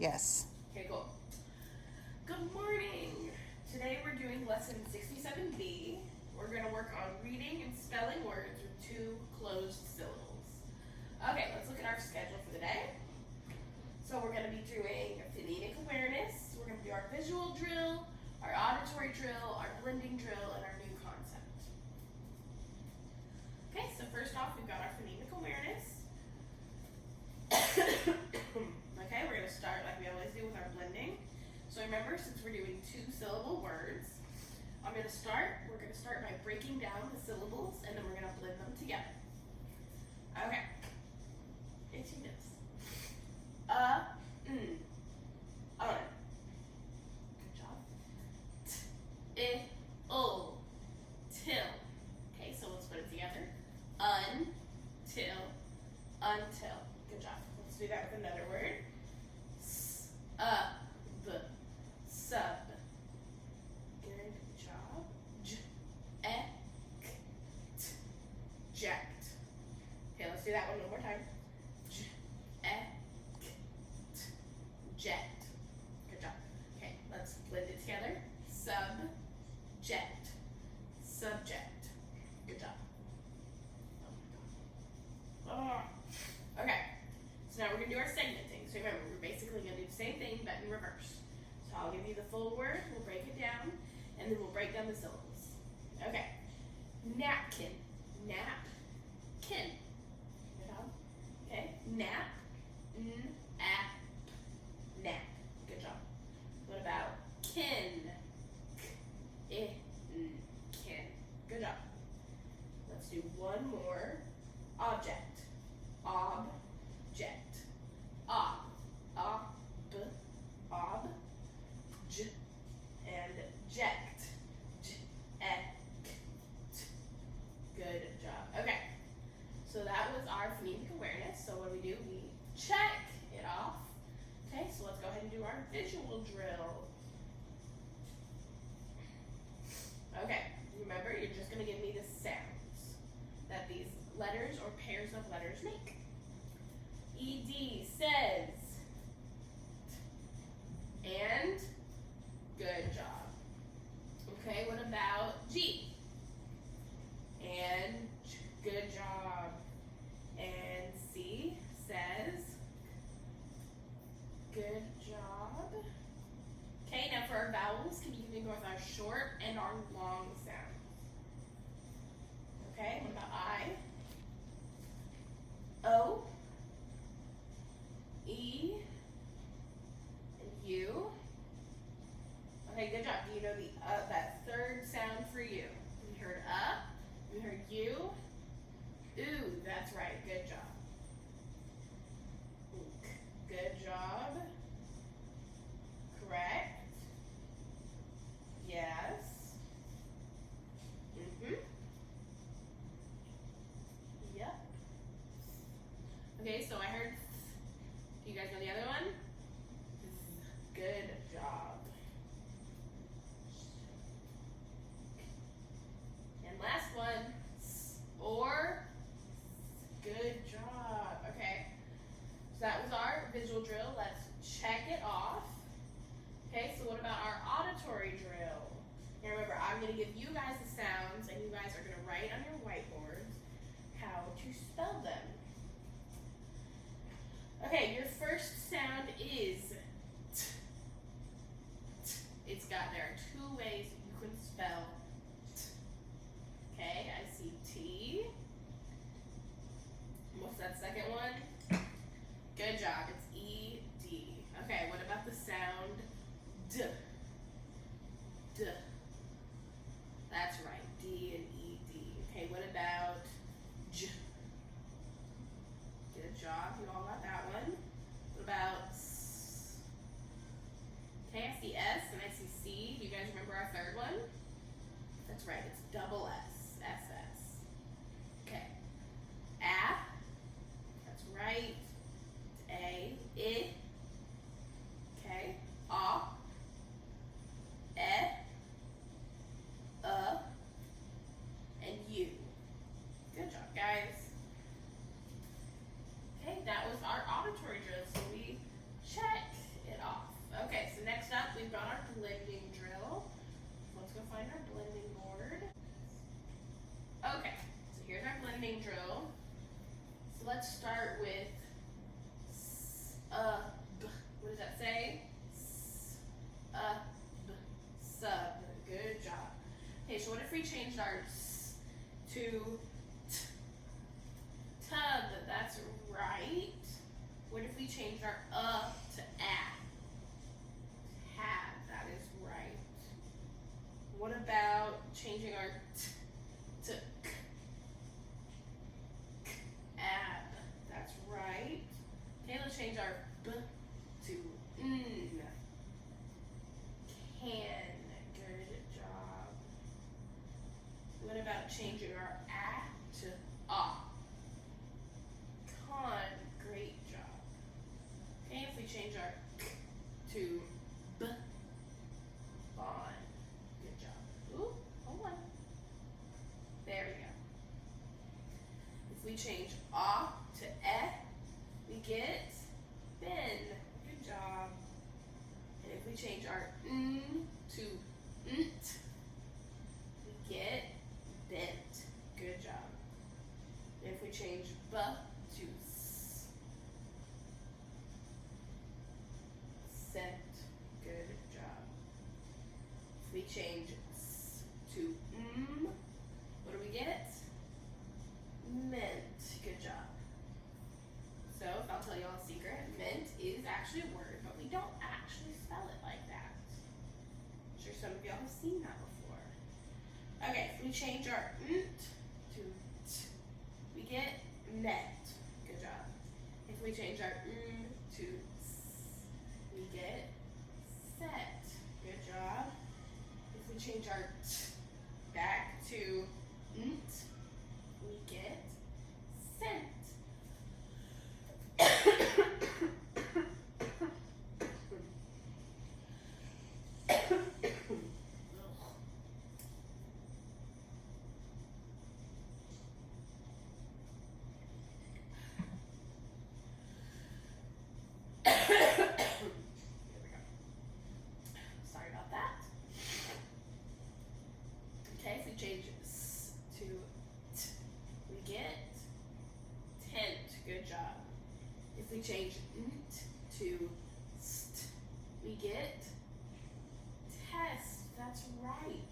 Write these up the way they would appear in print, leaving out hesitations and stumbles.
Yes. Okay, cool. Good morning. Today we're doing lesson 67B. We're going to work on reading and spelling words with two closed syllables. Okay, let's look at our schedule for the day. So we're going to be doing phonemic awareness. We're going to do our visual drill, our auditory drill, our blending drill, and our new concept. Okay, so first off, we've got our phonemic awareness. Okay, we're going to start like we always do with our blending. So remember, since we're doing two-syllable words, we're going to start by breaking down the syllables, and then we're going to blend them together. Okay. 18 minutes. Un. Good job. Till. Okay, so let's put it together. Until. Good job. Let's do that with another word. Sub. Good job. Jacked. Okay, let's do that one more time. Jet. Good job. Okay, let's blend it together. Subject. Good job. Oh. Okay, so now we're going to do our segmenting. So remember, we're basically going to do the same thing, but in reverse. So I'll give you the full word, we'll break it down, and then we'll break down the syllables. Okay. Napkin. Napkin. Good job. Okay. Nap. Nap. Good job. What about kin? Kin. Good job. Let's do one more. Object. Object. And ject. Good job. Okay. So that was our phonemic awareness. So what do? We check it off. Okay, so let's go ahead and do our visual drill. Okay, remember, you're just going to give me the sounds that these letters or pairs of letters make. ED says. And good job. Okay, what about G? And good job. And C says. Good job. Okay, now for our vowels, can you give me both our short and our long sound? Okay, what about I? O, E, and U. Okay, good job. Do you know that third sound for you? We heard we heard U. Ooh, that's right. Good job. Good job. Correct. Yes. Yep. Okay, so I heard. Do you guys know the other one? Good job. And last one. Or. Good job. Okay. So that was our visual drill. Let's check it off. Okay, so what about our auditory drill? Now remember, I'm going to give you guys the sounds, and you guys are going to write on your whiteboards how to spell them. Okay, your first sound is T. There are two ways you can spell T. Okay, I see T. What's that second one? Good job, it's E-D. Okay, what about the sound D? D. That's right, D and E-D. Okay, what about J? Good job, you all got that one. What about S? Okay, I see S and I see C. Do you guys remember our third one? That's right, it's double S, S-S. Okay, A. That's right. A, I, okay, A, and U. Good job, guys. Okay, that was our auditory drill. So we check it our s to t? Tub, that's right. What if we change our to a? Had, that is right. What about changing our t to k? Ab, that's right. Okay, let's change our b to n. Can, good job. What about changing our a to ah? Con, great job. Okay, if we change our k to b, bon, good job. Ooh, hold on. There we go. If we change ah to we get ben, good job. And if we change our n to nt, we get bent, good job. And if we change b to s, sent, good job. If we change s to what do we get? Meant, good job. So if I'll tell you all a secret, meant is actually a word, but we don't actually spell it like that. I'm sure some of y'all have seen that before. Okay, if we change our nt to t, we get met, good job. If we change our to s, we get set, good job. If we change our t back to nt, we get sent. Sorry about that. Okay, if we change s to t, we get tent, good job. If we change nt to st, we get test, that's right.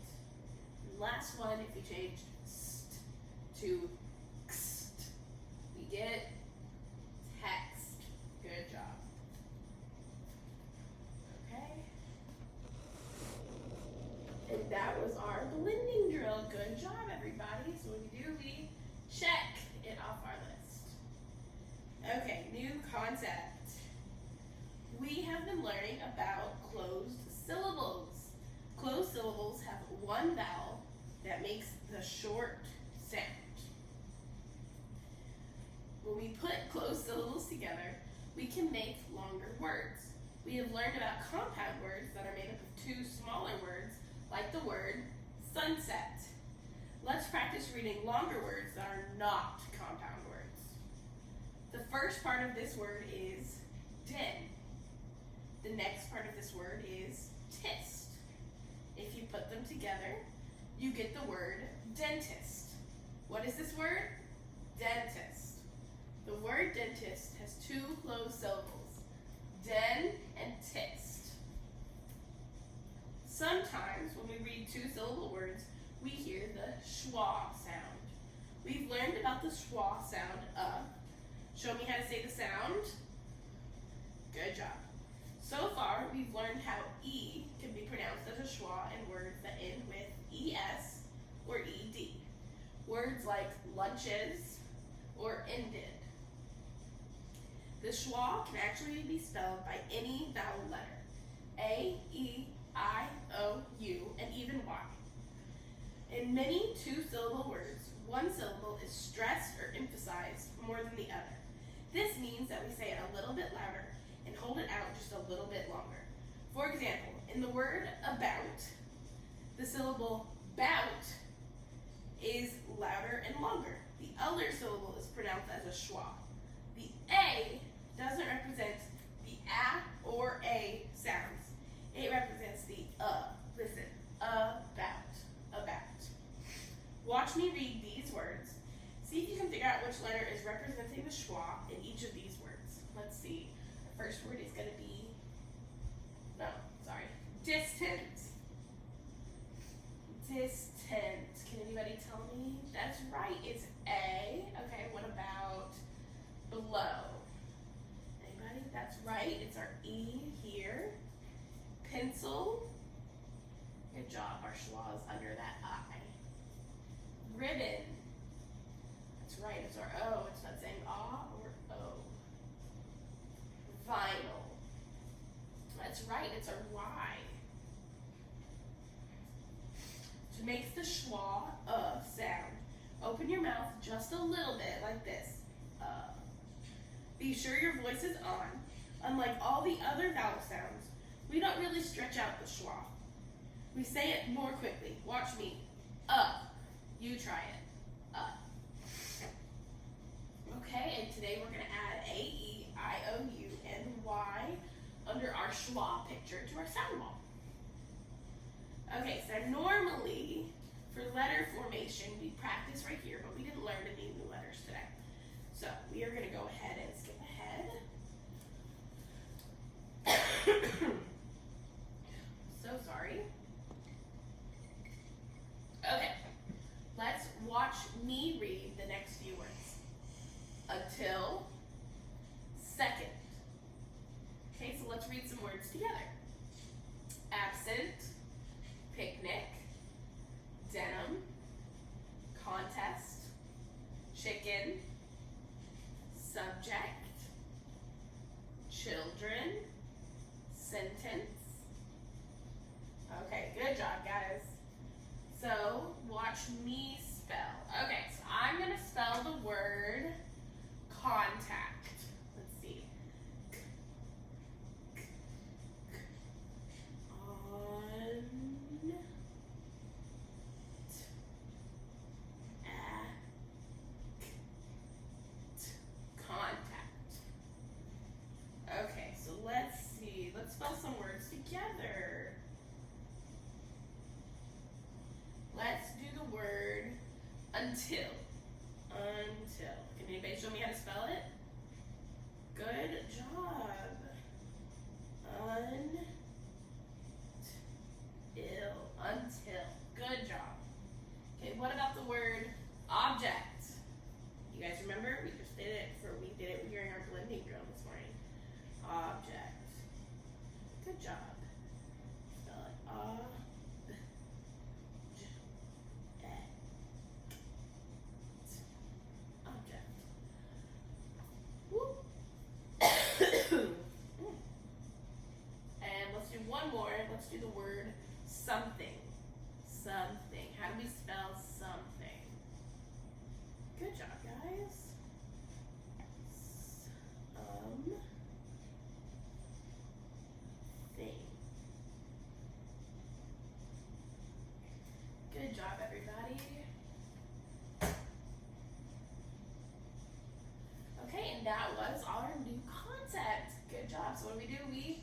And last one, if we change st to xt, we get text, good job. Okay. And that was our blending drill. Good job, everybody. So what we check it off our list. Okay, new concept. We have been learning about closed syllables. Closed syllables have one vowel that makes the short sound. When we put closed syllables together, we can make longer words. We have learned about compound words that are made up of two smaller words, like the word sunset. Let's practice reading longer words that are not compound words. The first part of this word is den. The next part of this word is tist. If you put them together, you get the word dentist. What is this word? Dentist. The word dentist has two closed syllables, den and tist. Sometimes when we read two-syllable words, we hear the schwa sound. We've learned about the schwa sound of. Show me how to say the sound. Good job. So far, we've learned how E can be pronounced as a schwa in words that end with ES or ED. Words like lunches or ended. The schwa can actually be spelled by any vowel letter. A, E, I, O, U, and even Y. In many two-syllable words, one syllable is stressed or emphasized more than the other. This means that we say it a little bit louder and hold it out just a little bit longer. For example, in the word about, the syllable bout is louder and longer. The other syllable is pronounced as a schwa. The A doesn't represent the a or a sounds. It represents the Listen, about. Watch me read these words. See if you can figure out which letter is representing the schwa in each of these words. Let's see. The first word is going to be, distant. Distant. Can anybody right, it's our E here. Pencil. Good job, our schwa is under that I. Ribbon. That's right, it's our O. It's not saying ah or O. Vinyl. That's right, it's our Y. To make the schwa sound, open your mouth just a little bit like this. Be sure your voice is on. Unlike all the other vowel sounds, we don't really stretch out the schwa. We say it more quickly. Watch me. You try it. Okay, and today we're going to add A, E, I, O, U, and Y under our schwa picture to our sound wall. Okay, so normally for letter formation, we practice right here, but we didn't learn any new letters today. So we are going to go ahead and skip ahead. So sorry. Okay, let's watch me read the next few words. Until, second. Okay, so let's read some words together. Absent, picnic, denim, contest, chicken, subject, children, sentence. Okay, good job, guys. So, watch me spell. Okay, so I'm going to spell the word contact. Let's see. Contact. Okay, so let's see. Let's spell some words together. Let's do the word until. Until. Can anybody show me how to spell it? Good job. Until. Good job. Okay, what about the word object? You guys remember? We did it during our blending drill this morning. Object. Good job. Spell it object. Woo. And let's do one more. Let's do the word something. Something. How do we spell something? Good job, guys. Thing. Good job, everybody. Okay, and that was our new concept. Good job. So what do? We